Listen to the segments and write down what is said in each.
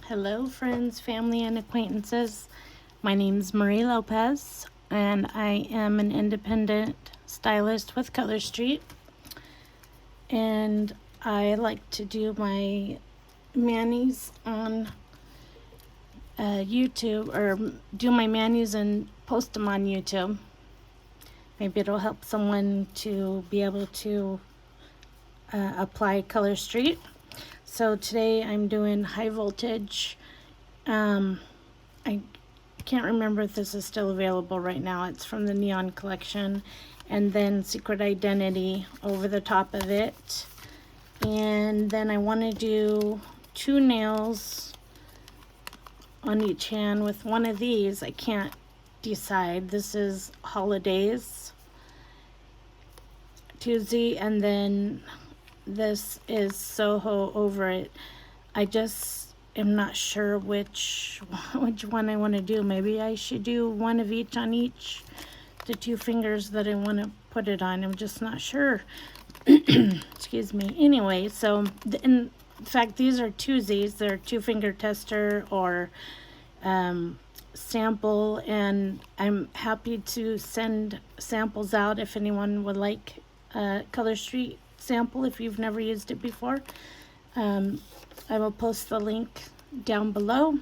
Hello, friends, family, and acquaintances. My name's Marie Lopez, and I am an independent stylist with Color Street. And I like to do my manis on YouTube, or do my manis and post them on YouTube. Maybe it'll help someone to be able to apply Color Street. So today I'm doing high voltage. I can't remember if this is still available right now. It's from the Neon collection. And then Secret Identity over the top of it. And then I want to do 2 nails on each hand with one of these. I can't decide. This is Holidays Tuesday, and then this is Soho Over It. I just am not sure which one I want to do. Maybe I should do one of each on each, the 2 fingers that I want to put it on. I'm just not sure. Excuse me. Anyway, so in fact, these are twosies. They're 2-finger tester or sample, and I'm happy to send samples out if anyone would like Color Street sample if you've never used it before. I will post the link down below.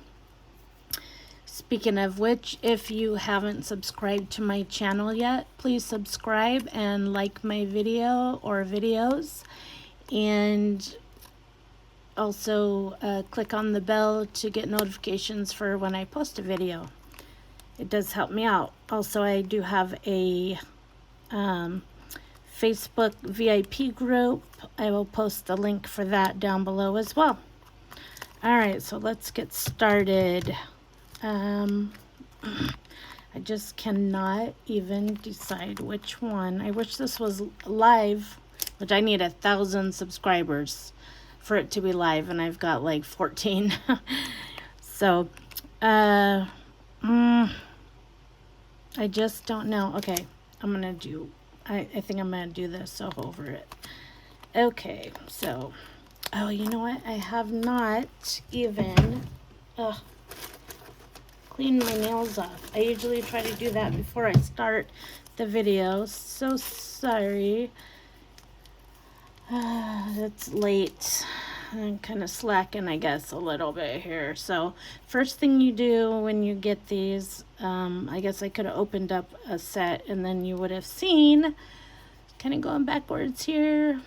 Speaking of which, if you haven't subscribed to my channel yet, please subscribe and like my video or videos, and also click on the bell to get notifications for when I post a video. It does help me out. Also, I do have a Facebook VIP group. I will post the link for that down below as well. Alright, so let's get started. I just cannot even decide which one. I wish this was live, which I need 1,000 subscribers for it to be live, and I've got like 14. So, I just don't know. Okay, I think I'm gonna do this so over it. Okay, so, oh, you know what? I have not even cleaned my nails off. I usually try to do that before I start the video. So sorry. It's late. I'm kind of slacking, I guess, a little bit here. So first thing you do when you get these, I guess I could have opened up a set and then you would have seen, kind of going backwards here,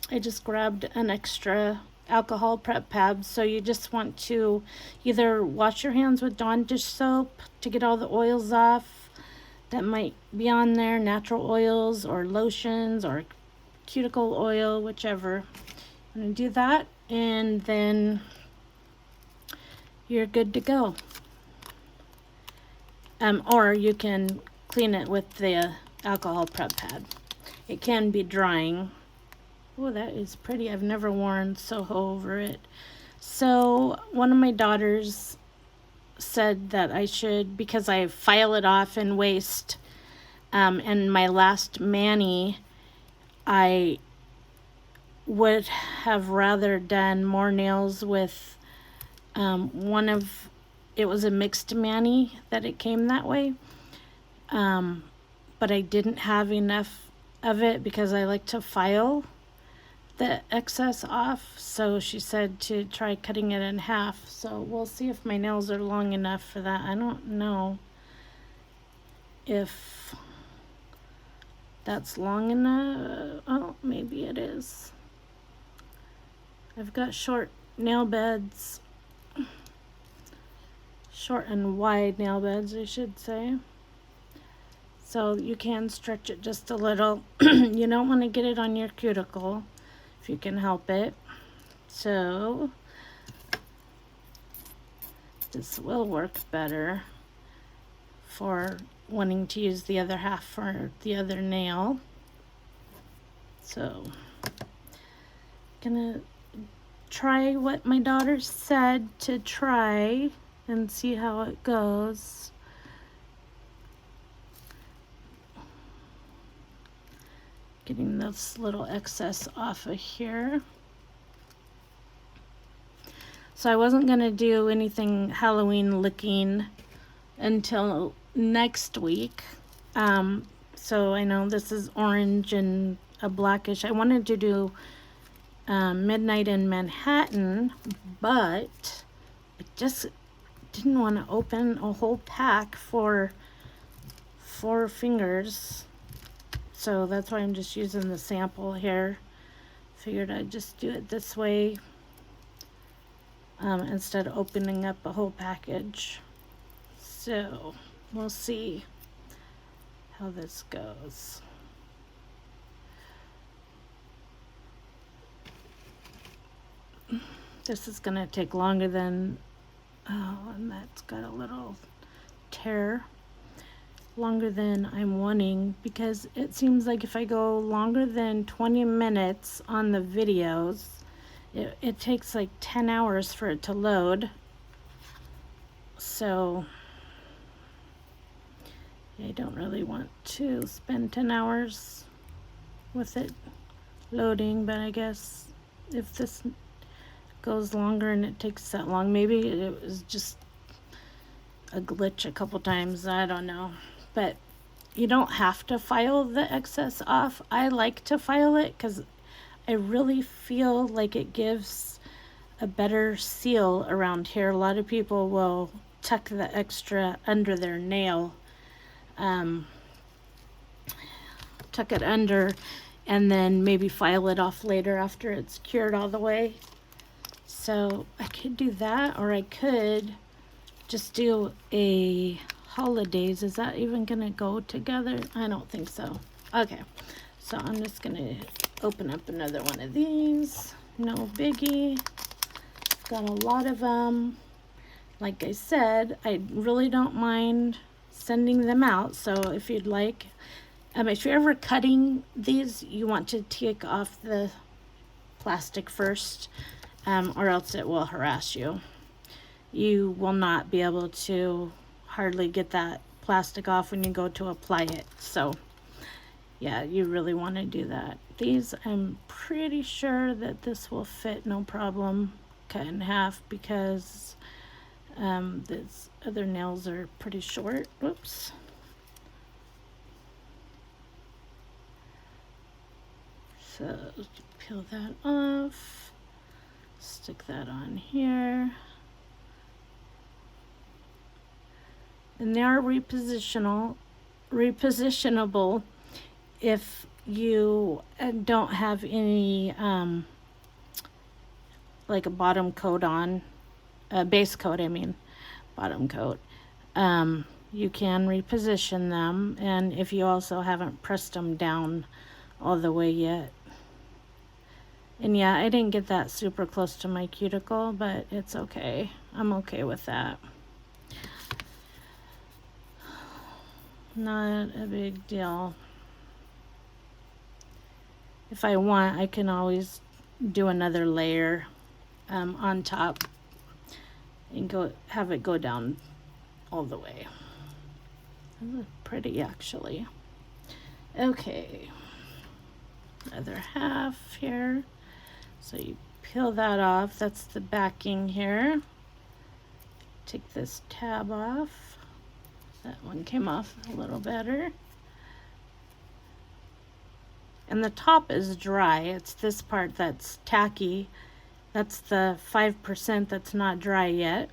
I just grabbed an extra alcohol prep pad. So you just want to either wash your hands with Dawn dish soap to get all the oils off that might be on there, natural oils or lotions or cuticle oil, whichever. I'm going to do that, and then you're good to go. Or you can clean it with the alcohol prep pad. It can be drying. Oh, that is pretty. I've never worn Soho Over It. So one of my daughters said that I should, because I file it off and waste, and my last mani, I would have rather done more nails with it was a mixed mani that it came that way, but I didn't have enough of it because I like to file the excess off. So she said to try cutting it in half. So we'll see if my nails are long enough for that. I don't know if that's long enough. Oh, maybe it is. I've got short nail beds, short and wide nail beds, I should say. So you can stretch it just a little. You don't want to get it on your cuticle if you can help it. So this will work better for wanting to use the other half for the other nail. So gonna try what my daughter said to try and see how it goes. Getting this little excess off of here. So I wasn't going to do anything Halloween looking until next week. So I know this is orange and a blackish. I wanted to do Midnight in Manhattan, but I just didn't want to open a whole pack for 4 fingers. So that's why I'm just using the sample here. Figured I'd just do it this way instead of opening up a whole package. So we'll see how this goes. This is gonna take longer than, oh, and that's got a little tear. Longer than I'm wanting, because it seems like if I go longer than 20 minutes on the videos, it takes like 10 hours for it to load. So I don't really want to spend 10 hours with it loading, but I guess if this goes longer and it takes that long, maybe it was just a glitch a couple times, I don't know. But you don't have to file the excess off. I like to file it because I really feel like it gives a better seal around here. A lot of people will tuck the extra under their nail, tuck it under, and then maybe file it off later after it's cured all the way. So I could do that, or I could just do a holidays. Is that even gonna go together? I don't think so. Okay, so I'm just gonna open up another one of these. No biggie. Got a lot of them. Like I said, I really don't mind sending them out. So if you'd like, if you're ever cutting these, you want to take off the plastic first, or else it will harass you. You will not be able to hardly get that plastic off when you go to apply it. So yeah, you really want to do that. These, I'm pretty sure that this will fit no problem, cut in half, because these other nails are pretty short. Whoops. So peel that off, stick that on here. And they are repositionable if you don't have any like a bottom coat on, base coat, I mean, bottom coat. You can reposition them, and if you also haven't pressed them down all the way yet. And yeah, I didn't get that super close to my cuticle, but it's okay. I'm okay with that. Not a big deal. If I want, I can always do another layer on top and have it go down all the way. That's pretty, actually. Okay, other half here. So you peel that off. That's the backing here. Take this tab off. That one came off a little better. And the top is dry. It's this part that's tacky. That's the 5% that's not dry yet.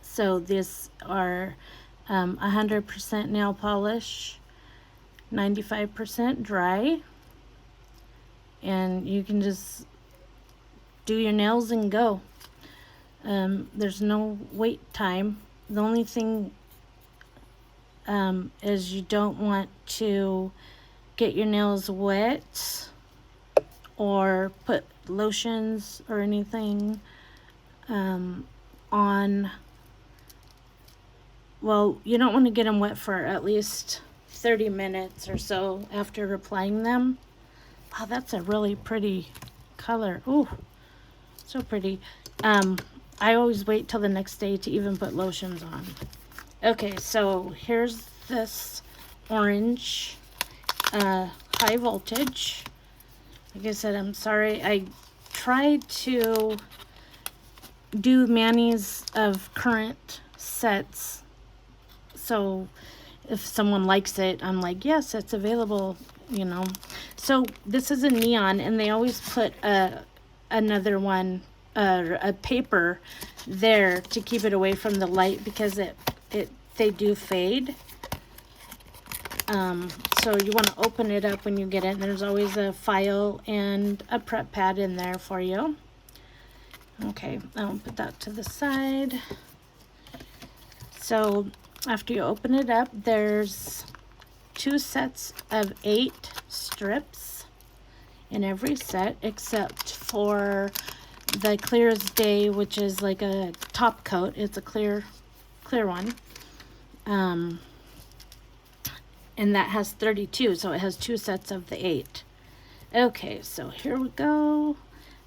So these are 100% nail polish, 95% dry. And you can just do your nails and go. There's no wait time. The only thing is you don't want to get your nails wet or put lotions or anything on. Well, you don't want to get them wet for at least 30 minutes or so after applying them. Wow, that's a really pretty color. Ooh, so pretty. I always wait till the next day to even put lotions on. Okay, so here's this orange high voltage. Like I said, I'm sorry. I tried to do manis of current sets. So if someone likes it, I'm like, yes, it's available, you know. So this is a neon, and they always put another one, a paper there to keep it away from the light, because they do fade. So you want to open it up when you get it, and there's always a file and a prep pad in there for you. Okay, I'll put that to the side. So after you open it up, there's 2 sets of 8 strips in every set, except for the clear as day, which is like a top coat. It's a clear one. And that has 32, so it has 2 sets of the 8. Okay, so here we go.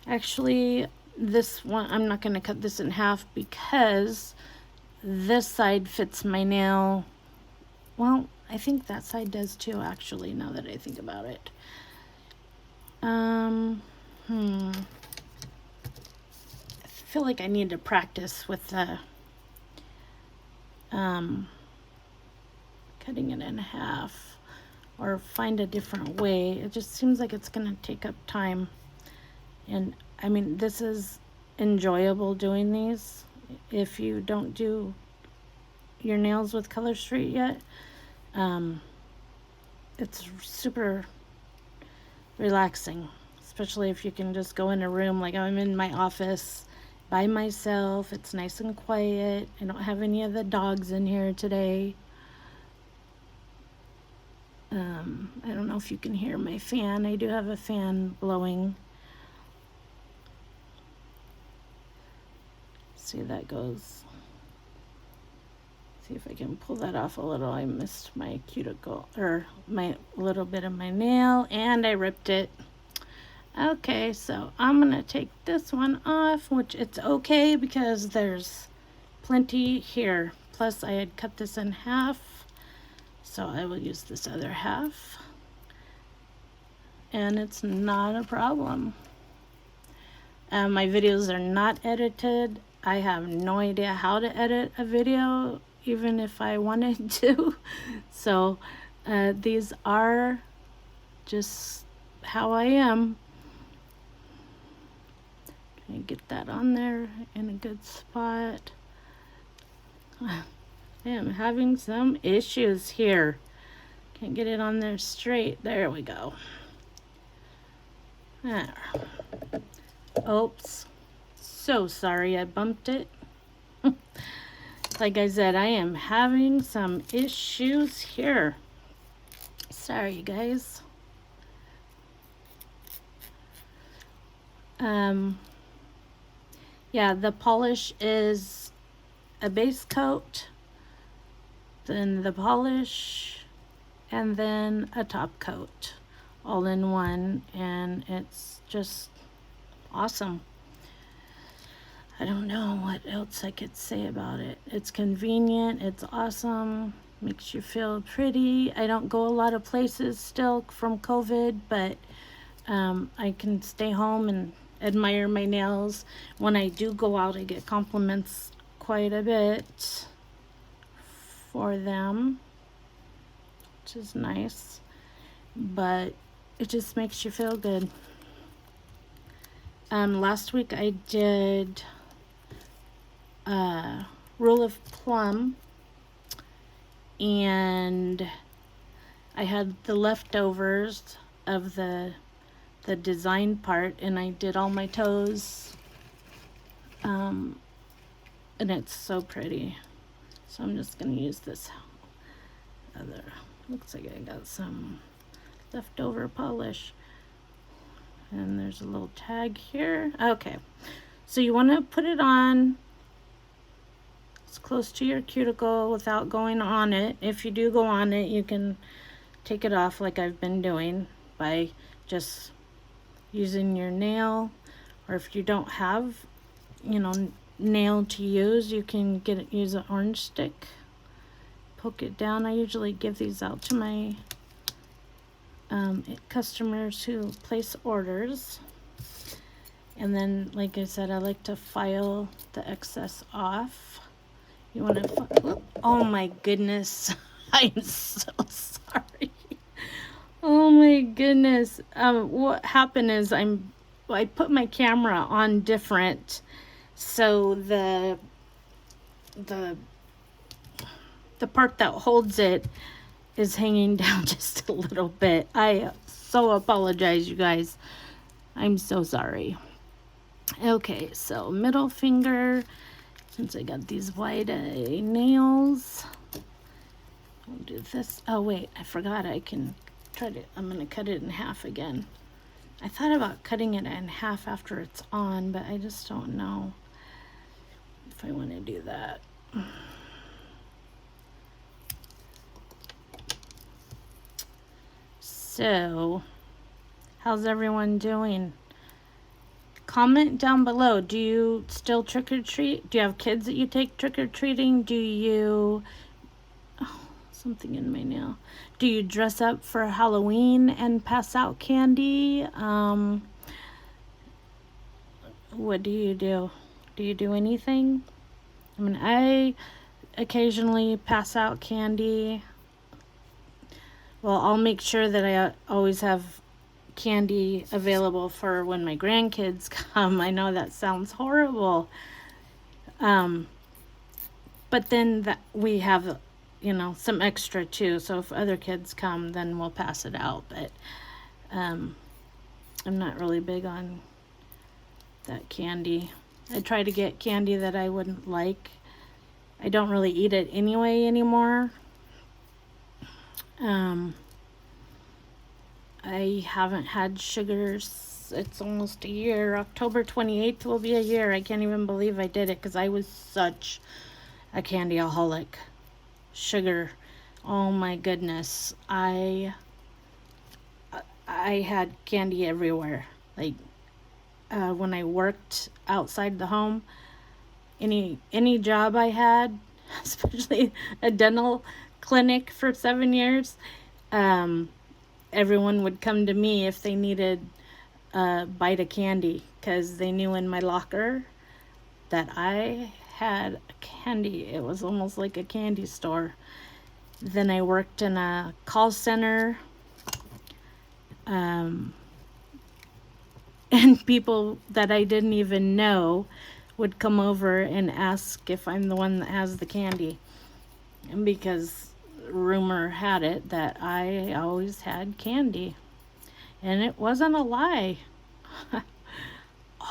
Actually, this one, I'm not going to cut this in half because this side fits my nail. Well, I think that side does too, actually, now that I think about it. I feel like I need to practice with the cutting it in half, or find a different way. It just seems like it's going to take up time. And I mean, this is enjoyable doing these. If you don't do your nails with Color Street yet, it's super relaxing, especially if you can just go in a room. Like, I'm in my office by myself. It's nice and quiet. I don't have any of the dogs in here today. I don't know if you can hear my fan. I do have a fan blowing. See, that goes. See if I can pull that off a little. I missed my cuticle, or my little bit of my nail, and I ripped it. Okay, so I'm gonna take this one off, which it's okay because there's plenty here. Plus I had cut this in half, so I will use this other half, and it's not a problem. My videos are not edited. I have no idea how to edit a video, even if I wanted to. So these are just how I am. Try and get that on there in a good spot. I am having some issues here. Can't get it on there straight. There we go. There. Oops. So sorry I bumped it. Like I said, I am having some issues here. Sorry, guys. Yeah, the polish is a base coat, then the polish, and then a top coat, all in one, and it's just awesome. I don't know what else I could say about it. It's convenient, it's awesome, makes you feel pretty. I don't go a lot of places still from COVID, but I can stay home and admire my nails. When I do go out, I get compliments quite a bit for them, which is nice, but it just makes you feel good. Last week I did Rule of Plum, and I had the leftovers of the design part, and I did all my toes, and it's so pretty. So I'm just gonna use this other, looks like I got some leftover polish, and there's a little tag here. Okay, so you want to put it on as close to your cuticle without going on it. If you do go on it, you can take it off like I've been doing by just using your nail, or if you don't have, nail to use, you can use an orange stick, poke it down. I usually give these out to my customers who place orders. And then, like I said, I like to file the excess off. You want to, oh my goodness. I'm so sorry. Oh my goodness. What happened is I put my camera on different, so the the part that holds it is hanging down just a little bit. I so apologize, you guys. I'm so sorry. Okay, so middle finger, since I got these wide nails, I'll do this. Oh wait, I forgot I can I'm gonna cut it in half again. I thought about cutting it in half after it's on, but I just don't know if I want to do that. So, how's everyone doing? Comment down below. Do you still trick or treat? Do you have kids that you take trick or treating? Do you, oh, something in my nail. Do you dress up for Halloween and pass out candy? What do you do? Do you do anything? I mean, I occasionally pass out candy. Well, I'll make sure that I always have candy available for when my grandkids come. I know that sounds horrible. But then we have, some extra too. So if other kids come, then we'll pass it out. But I'm not really big on that candy. I try to get candy that I wouldn't like. I don't really eat it anyway anymore. I haven't had sugars. It's almost a year. October 28th will be a year. I can't even believe I did it because I was such a candyaholic. Sugar. Oh my goodness. I had candy everywhere. Like when I worked outside the home, any job I had, especially a dental clinic for 7 years, everyone would come to me if they needed a bite of candy because they knew in my locker that I had candy. It was almost like a candy store. Then I worked in a call center, and people that I didn't even know would come over and ask if I'm the one that has the candy. And because rumor had it that I always had candy. And it wasn't a lie.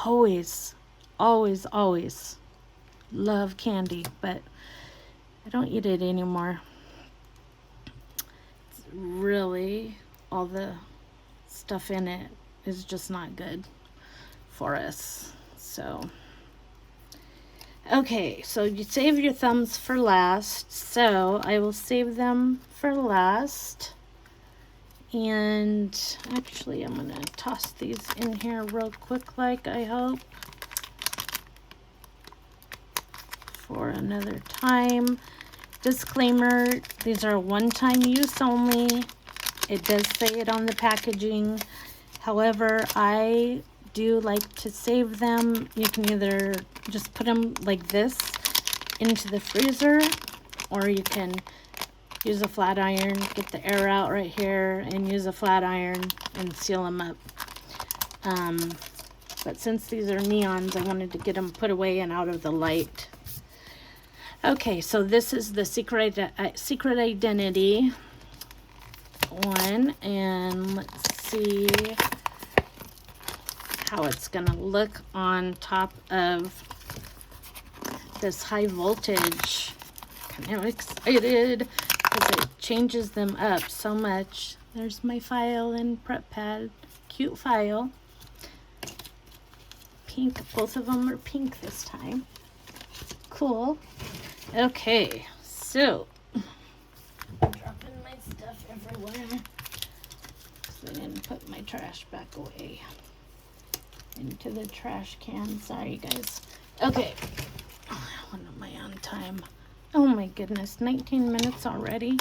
Always love candy, but I don't eat it anymore. It's really, all the stuff in it is just not good for us. So okay, so you save your thumbs for last. So I will save them for last. And actually, I'm going to toss these in here real quick, like I hope, for another time. Disclaimer, these are one-time use only. It does say it on the packaging. However, I do like to save them. You can either just put them like this into the freezer, or you can use a flat iron, get the air out right here, and use a flat iron and seal them up. But since these are neons, I wanted to get them put away and out of the light. Okay, so this is the secret identity one, and let's see how it's gonna look on top of this high voltage. Kind of excited because it changes them up so much. There's my file and prep pad. Cute file. Pink. Both of them are pink this time. Cool. Okay, so I'm dropping my stuff everywhere because I didn't put my trash back away into the trash can. Sorry, guys. Okay. When am I on time? Oh my goodness, 19 minutes already.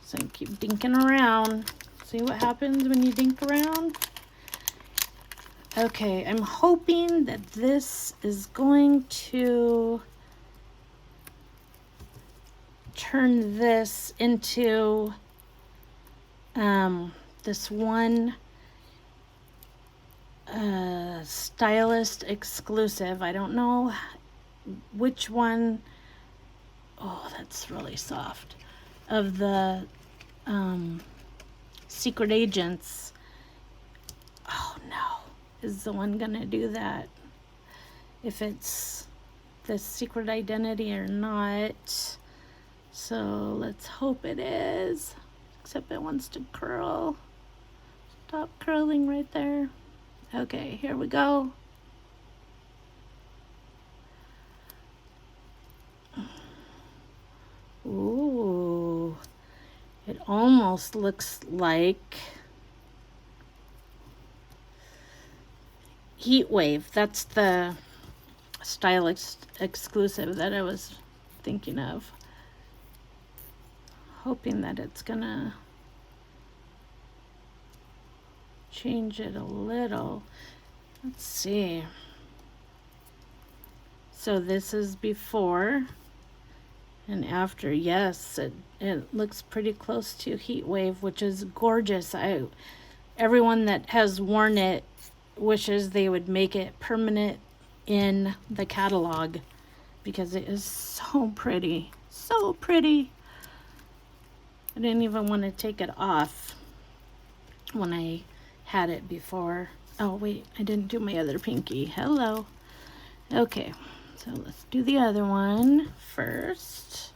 So I keep dinking around. See what happens when you dink around? Okay, I'm hoping that this is going to turn this into this one stylist exclusive. I don't know which one. Oh, that's really soft. Of the secret agents. Oh no, is the one gonna do that? If it's the secret identity or not. So let's hope it is. Except it wants to curl. Stop curling right there. Okay, here we go. Ooh, it almost looks like Heat Wave. That's the stylist exclusive that I was thinking of. Hoping that it's gonna change it a little. Let's see. So this is before and after. Yes, it looks pretty close to Heat Wave, which is gorgeous. Everyone that has worn it wishes they would make it permanent in the catalog because it is so pretty. So pretty. I didn't even want to take it off when I had it before. Oh wait, I didn't do my other pinky. Hello. Okay, so let's do the other one first.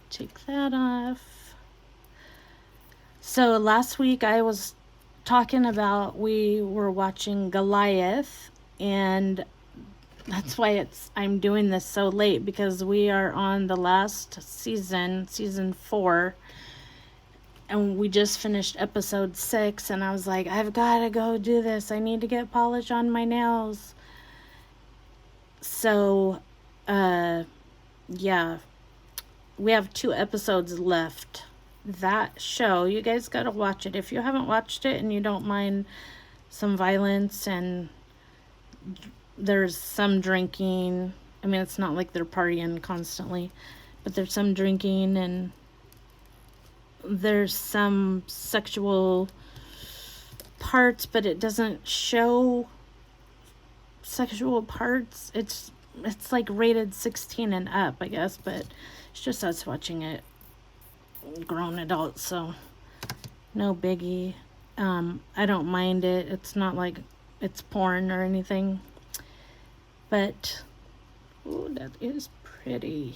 Take that off. So last week I was talking about, we were watching Goliath, and that's why I'm doing this so late, because we are on the last season, season 4, and we just finished episode 6, and I was like, I've got to go do this. I need to get polish on my nails. So, yeah, we have 2 episodes left. That show, you guys got to watch it. If you haven't watched it and you don't mind some violence and there's some drinking, I mean, it's not like they're partying constantly, but there's some drinking and there's some sexual parts, but it doesn't show sexual parts. It's like rated 16 and up, I guess, but it's just us watching it, grown adults, so no biggie. I don't mind it. It's not like it's porn or anything, but oh, that is pretty.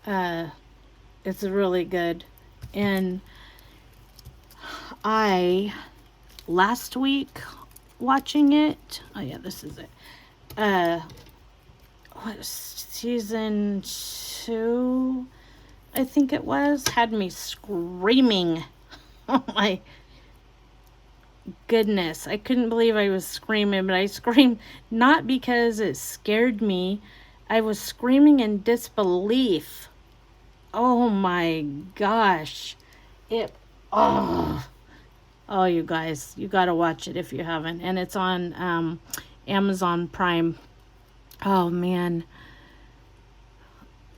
It's really good. And last week watching it, oh yeah, this is it. What, season 2, I think it was, had me screaming. Oh my goodness. I couldn't believe I was screaming, but I screamed not because it scared me. I was screaming in disbelief. Oh my gosh. Oh, you guys, you got to watch it if you haven't. And it's on Amazon Prime. Oh man.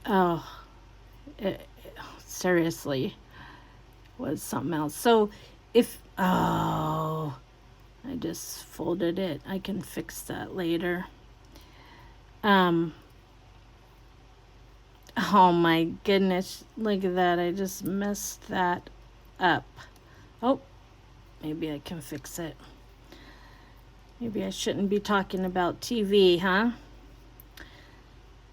Oh, seriously, was something else. So I just folded it. I can fix that later. Oh my goodness, look at that. I just messed that up. Oh, maybe I can fix it. Maybe I shouldn't be talking about TV, huh?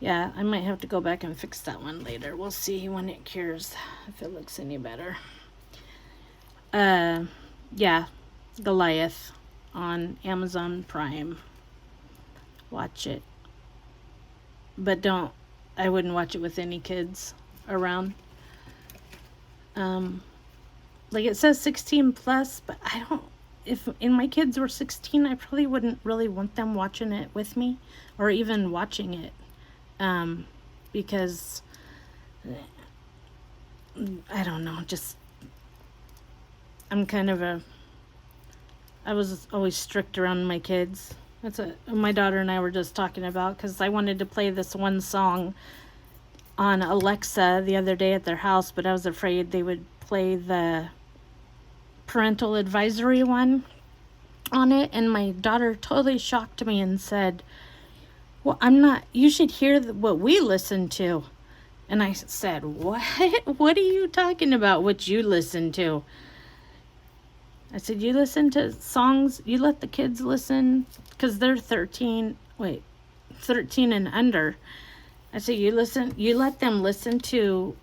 Yeah, I might have to go back and fix that one later. We'll see when it cures, if it looks any better. Yeah, Goliath on Amazon Prime. Watch it. But I wouldn't watch it with any kids around. Like it says 16 plus, but if my kids were 16, I probably wouldn't really want them watching it with me or even watching it. Because I don't know, just I'm kind of a I was always strict around my kids. That's what my daughter and I were just talking about, because I wanted to play this one song on Alexa the other day at their house, but I was afraid they would play the parental advisory one on it, and my daughter totally shocked me and said, well, you should hear what we listen to. And I said, what? What are you talking about, what you listen to? I said, you listen to songs, you let the kids listen, because they're 13 and under. I said, you let them listen to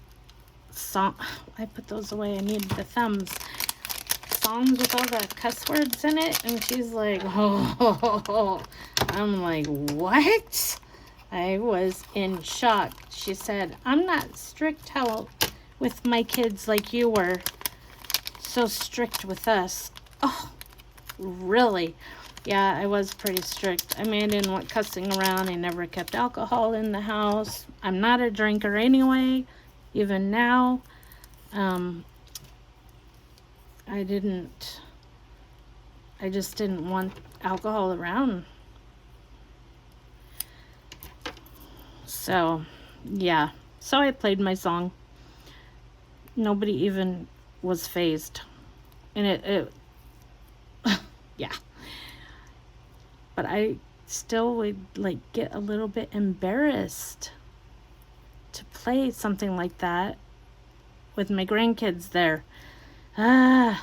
I put those away, I need the thumbs. Songs with all the cuss words in it. And she's like, oh. I'm like, what? I was in shock. She said, I'm not strict with my kids like you were. So strict with us. Oh, really? Yeah, I was pretty strict. I mean, I didn't want cussing around. I never kept alcohol in the house. I'm not a drinker anyway, even now. I just didn't want alcohol around. So, yeah. So I played my song. Nobody even was fazed. And it yeah. But I still would get a little bit embarrassed to play something like that with my grandkids there. And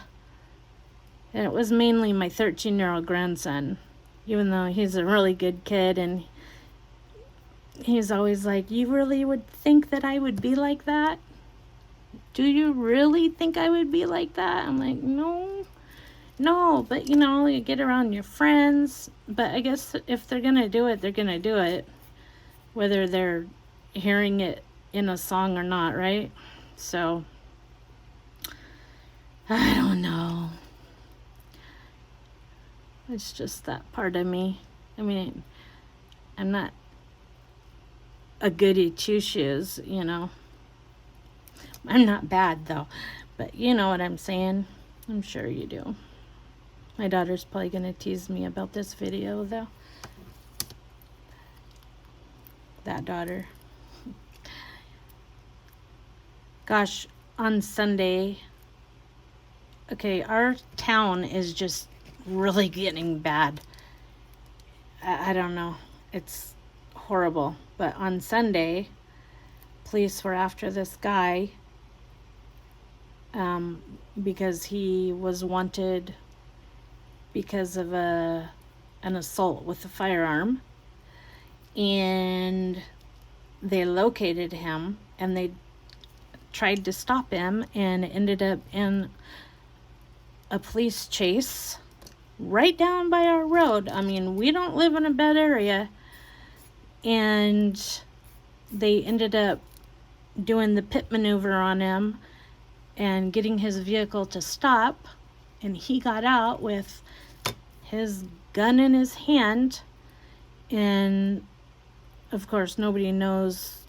it was mainly my 13-year-old grandson, even though he's a really good kid, and he's always like, you really would think that I would be like that? Do you really think I would be like that? I'm like, no, but you get around your friends. But I guess if they're gonna do it, they're gonna do it, whether they're hearing it in a song or not, right? So I don't know. It's just that part of me. I mean, I'm not a goody two-shoes, I'm not bad, though. But you know what I'm saying. I'm sure you do. My daughter's probably going to tease me about this video, though. That daughter. Gosh, on Sunday, okay, our town is just really getting bad. I don't know. It's horrible. But on Sunday, police were after this guy because he was wanted because of an assault with a firearm. And they located him, and they tried to stop him, and it ended up in a police chase right down by our road. I mean, we don't live in a bad area. And they ended up doing the pit maneuver on him and getting his vehicle to stop. And he got out with his gun in his hand. And of course, nobody knows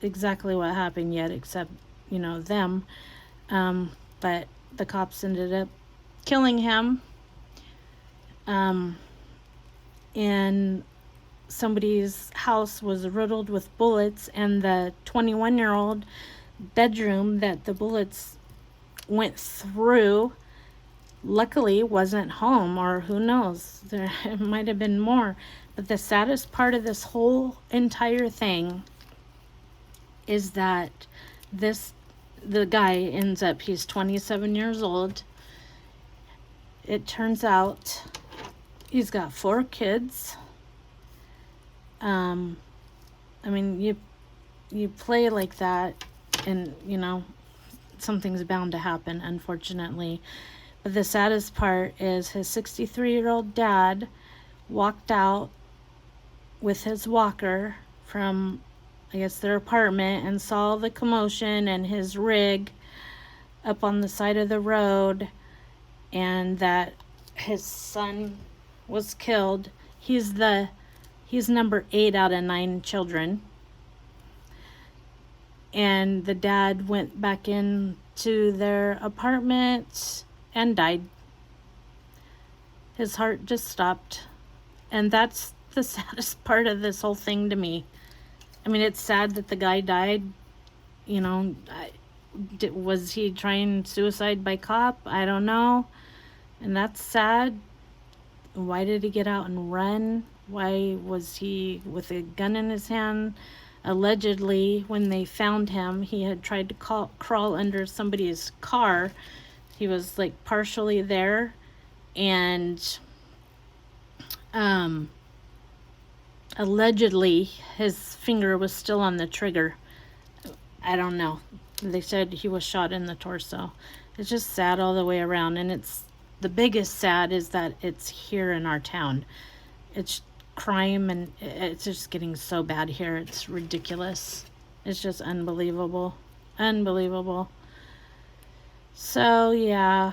exactly what happened yet, except, them. But the cops ended up killing him. And somebody's house was riddled with bullets, and the 21-year-old bedroom that the bullets went through luckily wasn't home, or who knows, there it might have been more. But the saddest part of this whole entire thing is that the guy ends up, he's 27 years old. It turns out he's got 4 kids. I mean, you play like that, and something's bound to happen, unfortunately. But the saddest part is his 63-year-old dad walked out with his walker from, I guess, their apartment, and saw the commotion and his rig up on the side of the road, and that his son was killed. He's number 8 out of 9 children. And the dad went back into their apartment and died. His heart just stopped. And that's the saddest part of this whole thing to me. I mean, it's sad that the guy died. You know, was he trying suicide by cop? I don't know. And that's sad. Why did he get out and run? Why was he with a gun in his hand? Allegedly, when they found him, he had tried to crawl under somebody's car. He was like partially there, and allegedly his finger was still on the trigger. I don't know. They said he was shot in the torso. It's just sad all the way around, and it's the biggest sad is that it's here in our town. It's crime, and it's just getting so bad here. It's ridiculous. It's just unbelievable. Unbelievable. So, yeah,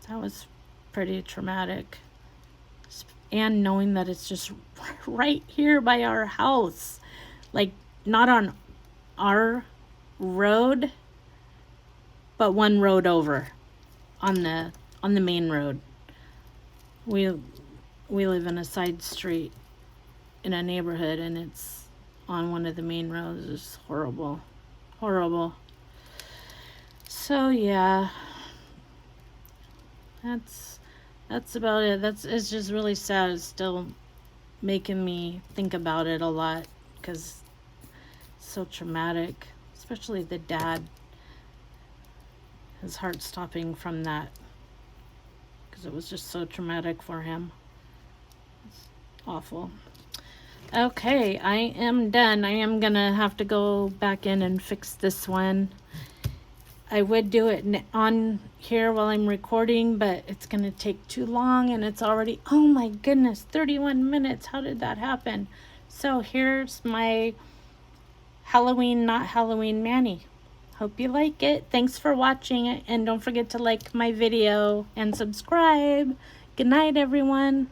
that was pretty traumatic. And knowing that it's just right here by our house. Like, not on our road, but one road over on the main road. We live in a side street in a neighborhood, and it's on one of the main roads. It's horrible. Horrible. So yeah, that's about it. It's just really sad. It's still making me think about it a lot because it's so traumatic, especially the dad. His heart stopping from that because it was just so traumatic for him. It's awful. Okay, I am done. I am gonna have to go back in and fix this one. I would do it on here while I'm recording, but it's gonna take too long, and it's already, oh my goodness, 31 minutes. How did that happen? So here's my Halloween, not Halloween Manny. Hope you like it. Thanks for watching it, and don't forget to like my video and subscribe. Good night, everyone.